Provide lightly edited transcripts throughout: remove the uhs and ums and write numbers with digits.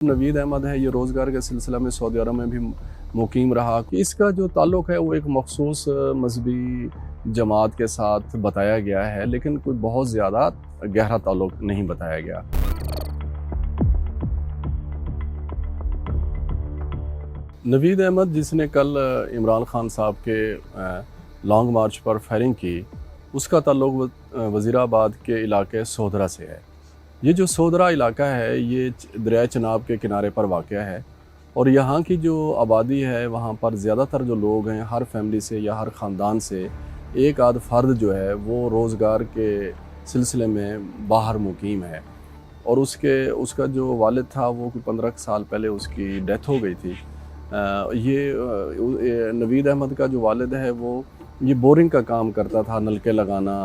नवीद अहमद है, ये रोज़गार के सिलसिला में सऊदी अरब में भी मुकीम रहा। इसका जो ताल्लुक़ है वो एक मख़सूस मज़हबी जमात के साथ बताया गया है, लेकिन कोई बहुत ज़्यादा गहरा ताल्लुक़ नहीं बताया गया। नवीद अहमद जिसने कल इमरान खान साहब के लॉन्ग मार्च पर फायरिंग की, उसका ताल्लुक़ वज़ीराबाद के इलाके सोहदरा से है। ये जो सोहदरा इलाका है ये दरिया चनाब के किनारे पर वाक़या है और यहाँ की जो आबादी है वहाँ पर ज़्यादातर जो लोग हैं, हर फैमिली से या हर ख़ानदान से एक आध फ़र्द जो है वो रोज़गार के सिलसिले में बाहर मुकीम है और उसका जो वालिद था वो 15 साल पहले उसकी डेथ हो गई थी। ये नवीद अहमद का जो वालिद है वो ये बोरिंग का काम करता था, नलके लगाना,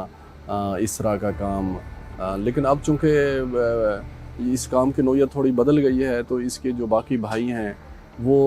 इस तरह का काम। लेकिन अब चूँकि इस काम की नौयत थोड़ी बदल गई है तो इसके जो बाकी भाई हैं वो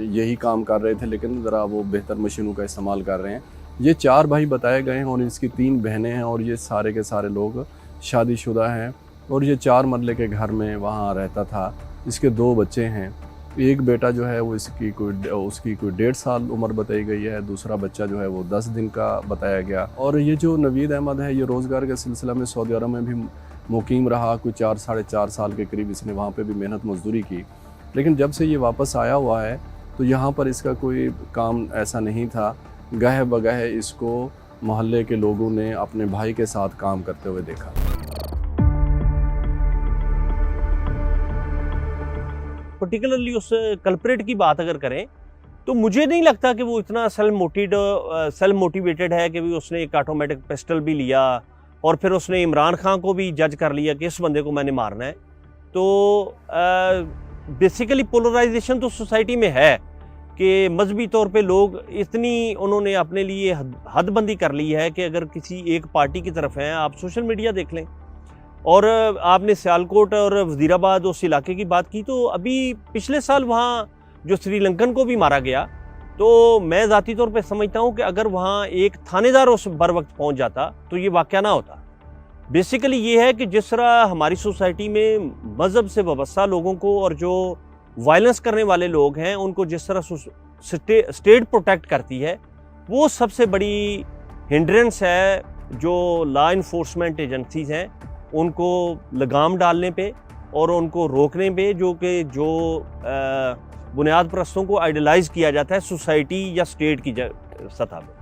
यही काम कर रहे थे, लेकिन ज़रा वो बेहतर मशीनों का इस्तेमाल कर रहे हैं। ये 4 भाई बताए गए हैं और इसकी 3 बहनें हैं और ये सारे के सारे लोग शादीशुदा हैं और ये 4 मरले के घर में वहाँ रहता था। इसके 2 बच्चे हैं। एक बेटा जो है वो उसकी कोई 1.5 साल उम्र बताई गई है, दूसरा बच्चा जो है वो 10 दिन का बताया गया। और ये जो नवीद अहमद है ये रोज़गार के सिलसिला में सऊदी अरब में भी मुकीम रहा। कोई 4 साढ़े 4 साल के करीब इसने वहाँ पे भी मेहनत मजदूरी की, लेकिन जब से ये वापस आया हुआ है तो यहाँ पर इसका कोई काम ऐसा नहीं था। गह बगह इसको मोहल्ले के लोगों ने अपने भाई के साथ काम करते हुए देखा। पर्टिकुलरली उस कल्प्रेट की बात अगर करें तो मुझे नहीं लगता कि वो इतना सेल्फ मोटिवेटेड है कि भी उसने एक ऑटोमेटिक पिस्टल भी लिया और फिर उसने इमरान खान को भी जज कर लिया कि इस बंदे को मैंने मारना है। तो बेसिकली पोलराइजेशन तो सोसाइटी में है कि मजहबी तौर पे लोग इतनी उन्होंने अपने लिए हदबंदी कर ली है कि अगर किसी एक पार्टी की तरफ हैं, आप सोशल मीडिया देख लें। और आपने सियालकोट और वज़ीराबाद उस इलाके की बात की तो अभी पिछले साल वहाँ जो श्रीलंकन को भी मारा गया, तो मैं ज़ाती तौर पे समझता हूँ कि अगर वहाँ एक थानेदार उस बर वक्त पहुँच जाता तो ये वाक़या ना होता। बेसिकली ये है कि जिस तरह हमारी सोसाइटी में मज़हब से वाबस्ता लोगों को और जो वायलेंस करने वाले लोग हैं उनको जिस तरह स्टेट प्रोटेक्ट करती है, वो सबसे बड़ी हिंड्रेंस है जो लॉ इन्फोर्समेंट एजेंसीज़ हैं उनको लगाम डालने पे और उनको रोकने पे, जो बुनियाद परस्तों को आइडलाइज किया जाता है सोसाइटी या स्टेट की सतह पे।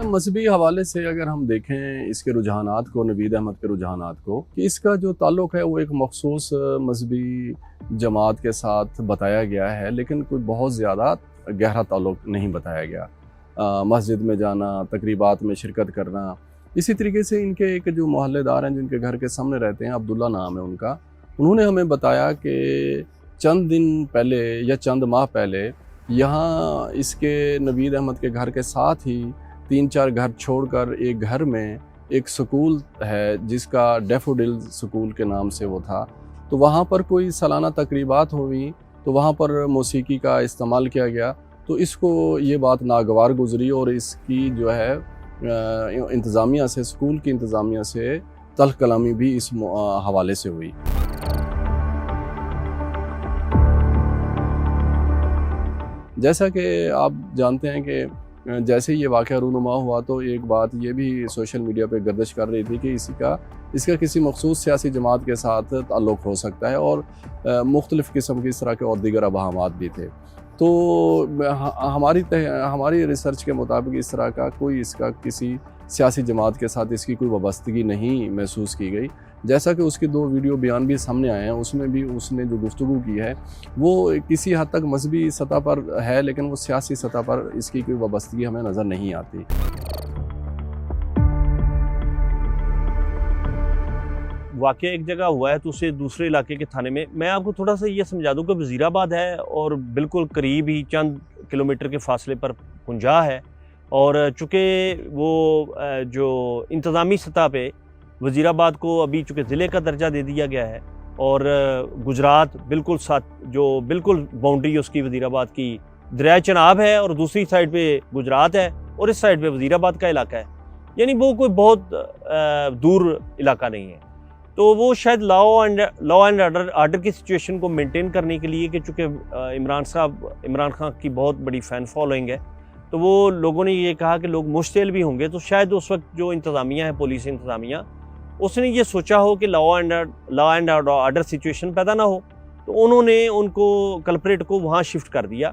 मजहबी हवाले से अगर हम देखें इसके रुझानात को, नवीद अहमद के रुझानात को, कि इसका जो ताल्लुक़ है वो एक मख़सूस मजहबी जमात के साथ बताया गया है, लेकिन कोई बहुत ज़्यादा गहरा ताल्लुक़ नहीं बताया गया। मस्जिद में जाना, तकरीबात में शिरकत करना। इसी तरीके से इनके एक जो मोहल्लेदार हैं जिनके घर के सामने रहते हैं, अब्दुल्ला नाम है उनका, उन्होंने हमें बताया कि चंद दिन पहले या चंद माह पहले यहाँ इसके नवीद अहमद के घर के साथ ही 3-4 घर छोड़कर एक घर में एक स्कूल है जिसका डैफोडिल स्कूल के नाम से वो था। तो वहाँ पर कोई सालाना तकरीबात हुई तो वहाँ पर मौसीकी का इस्तेमाल किया गया। तो इसको ये बात नागवार गुजरी और इसकी जो है इंतज़ामिया से, स्कूल की इंतज़ामिया से तल्ख़ कलामी भी इस हवाले से हुई। जैसा कि आप जानते हैं कि जैसे ये वाक़या रूनुमा हुआ तो एक बात ये भी सोशल मीडिया पे गर्दिश कर रही थी कि इसका किसी मख़सूस सियासी जमात के साथ ताल्लुक़ हो सकता है और मुख्तलिफ़ किस्म की इस तरह के और दीगर अबहामात भी थे। तो हमारी रिसर्च के मुताबिक इस तरह का इसका किसी सियासी जमात के साथ इसकी कोई वाबस्तगी नहीं महसूस की गई। जैसा कि उसके 2 वीडियो बयान भी सामने आए हैं, उसमें भी उसने जो गुफ्तगू की है वो किसी हद तक मजहबी सतह पर है, लेकिन वो सियासी सतह पर इसकी कोई वाबस्तगी हमें नज़र नहीं आती। वाक़या एक जगह हुआ है तो उसे दूसरे इलाके के थाने में, मैं आपको थोड़ा सा ये समझा दूं कि वज़ीराबाद है और बिल्कुल करीब ही चंद किलोमीटर के फासले पर पुंजा है और चूँकि वो जो इंतज़ामी सतह पे वज़ीराबाद को अभी चूँकि ज़िले का दर्जा दे दिया गया है और गुजरात बिल्कुल साथ जो बिल्कुल बाउंड्री उसकी वज़ीराबाद की दरिया चनाब है और दूसरी साइड पे गुजरात है और इस साइड पे वज़ीराबाद का इलाका है। یعنی وہ کوئی بہت دور علاقہ نہیں ہے. تو وہ شاید لا اینڈ آرڈر کی سچویشن کو مینٹین کرنے کے لیے کہ چونکہ عمران خان کی بہت بڑی فین فالوئنگ ہے تو وہ لوگوں نے یہ کہا کہ لوگ مشتعل بھی ہوں گے, تو شاید اس وقت جو انتظامیہ ہے, پولیس انتظامیہ, اس نے یہ سوچا ہو کہ لا اینڈ آرڈر سچویشن پیدا نہ ہو, تو انہوں نے ان کو کلپریٹ کو وہاں شفٹ کر دیا.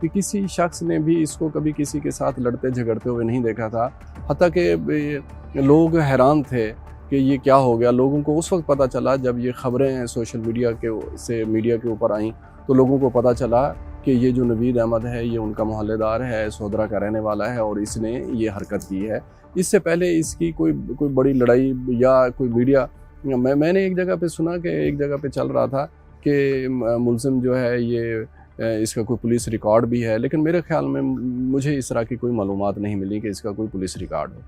کہ کسی شخص نے بھی اس کو کبھی کسی کے ساتھ لڑتے جھگڑتے ہوئے نہیں دیکھا تھا, حتیٰ کہ لوگ حیران تھے کہ یہ کیا ہو گیا. لوگوں کو اس وقت پتہ چلا جب یہ خبریں سوشل میڈیا کے اوپر آئیں, تو لوگوں کو پتہ چلا کہ یہ جو نوید احمد ہے یہ ان کا محلے دار ہے, سودرا کا رہنے والا ہے, اور اس نے یہ حرکت کی ہے. اس سے پہلے اس کی کوئی بڑی لڑائی یا کوئی میڈیا, میں نے ایک جگہ پہ سنا کہ ایک جگہ پہ چل رہا تھا کہ ملزم جو ہے یہ اس کا کوئی پولیس ریکارڈ بھی ہے, لیکن میرے خیال میں مجھے اس طرح کی کوئی معلومات نہیں ملی کہ اس کا کوئی پولیس ریکارڈ ہو.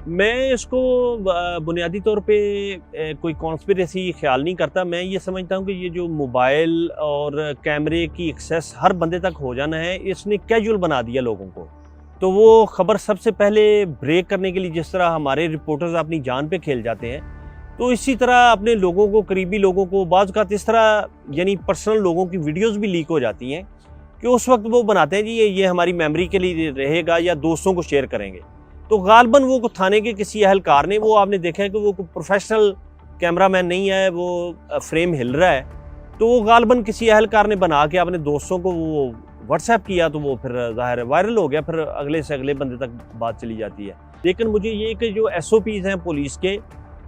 میں اس کو بنیادی طور پہ کوئی کانسپریسی خیال نہیں کرتا. میں یہ سمجھتا ہوں کہ یہ جو موبائل اور کیمرے کی ایکسیس ہر بندے تک ہو جانا ہے, اس نے کیجول بنا دیا لوگوں کو. تو وہ خبر سب سے پہلے بریک کرنے کے لیے جس طرح ہمارے رپورٹرز اپنی جان پہ کھیل جاتے ہیں, تو اسی طرح اپنے لوگوں کو, قریبی لوگوں کو, بعض اوقات اس طرح یعنی پرسنل لوگوں کی ویڈیوز بھی لیک ہو جاتی ہیں کہ اس وقت وہ بناتے ہیں جی یہ ہماری میموری کے لیے رہے گا یا دوستوں کو شیئر کریں گے. تو غالباً وہ تھانے کے کسی اہلکار نے, وہ آپ نے دیکھا ہے کہ وہ پروفیشنل کیمرہ مین نہیں ہے, وہ فریم ہل رہا ہے, تو وہ غالباً کسی اہلکار نے بنا کے اپنے دوستوں کو وہ واٹس ایپ کیا, تو وہ پھر ظاہر ہے وائرل ہو گیا, پھر اگلے سے اگلے بندے تک بات چلی جاتی ہے. لیکن مجھے یہ کہ جو ایس او پیز ہیں پولیس کے,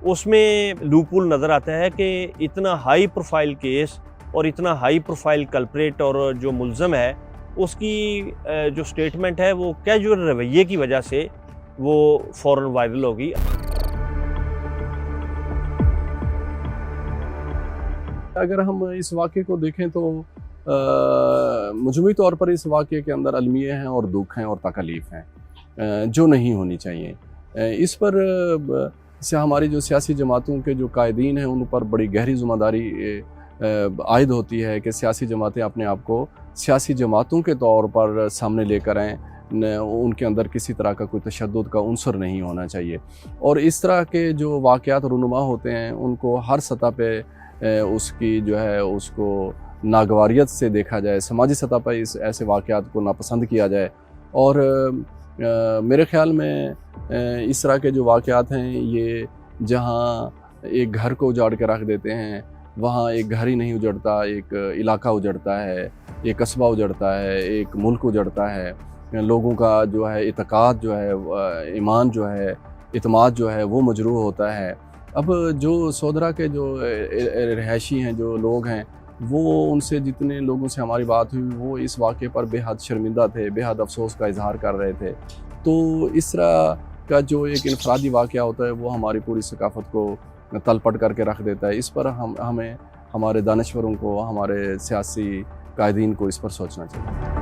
اس میں لوپ ہول نظر آتا ہے کہ اتنا ہائی پروفائل کیس اور اتنا ہائی پروفائل کلپریٹ اور جو ملزم ہے اس کی جو سٹیٹمنٹ ہے وہ کیجول رویے کی وجہ سے وہ فوراً وائرل ہوگی. اگر ہم اس واقعے کو دیکھیں تو مجموعی طور پر اس واقعے کے اندر المیے ہیں اور دکھ ہیں اور تکلیف ہیں جو نہیں ہونی چاہیے. اس پر سے ہماری جو سیاسی جماعتوں کے جو قائدین ہیں ان پر بڑی گہری ذمہ داری عائد ہوتی ہے کہ سیاسی جماعتیں اپنے آپ کو سیاسی جماعتوں کے طور پر سامنے لے کر آئیں, ان کے اندر کسی طرح کا کوئی تشدد کا عنصر نہیں ہونا چاہیے. اور اس طرح کے جو واقعات رونما ہوتے ہیں ان کو ہر سطح پہ اس کی جو ہے اس کو ناگواریت سے دیکھا جائے, سماجی سطح پر ایسے واقعات کو ناپسند کیا جائے. اور میرے خیال میں اس طرح کے جو واقعات ہیں یہ جہاں ایک گھر کو اجاڑ کے رکھ دیتے ہیں, وہاں ایک گھر ہی نہیں اجڑتا, ایک علاقہ اجڑتا ہے, ایک قصبہ اجڑتا ہے, ایک ملک اجڑتا ہے, لوگوں کا جو ہے اعتقاد جو ہے, ایمان جو ہے, اعتماد جو ہے وہ مجروح ہوتا ہے. اب جو سودرا کے جو رہائشی ہیں, جو لوگ ہیں, وہ ان سے جتنے لوگوں سے ہماری بات ہوئی وہ اس واقعے پر بے حد شرمندہ تھے, بے حد افسوس کا اظہار کر رہے تھے. تو اس طرح کا جو ایک انفرادی واقعہ ہوتا ہے وہ ہماری پوری ثقافت کو تلپٹ کر کے رکھ دیتا ہے. اس پر ہمیں ہمارے دانشوروں کو, ہمارے سیاسی قائدین کو اس پر سوچنا چاہیے.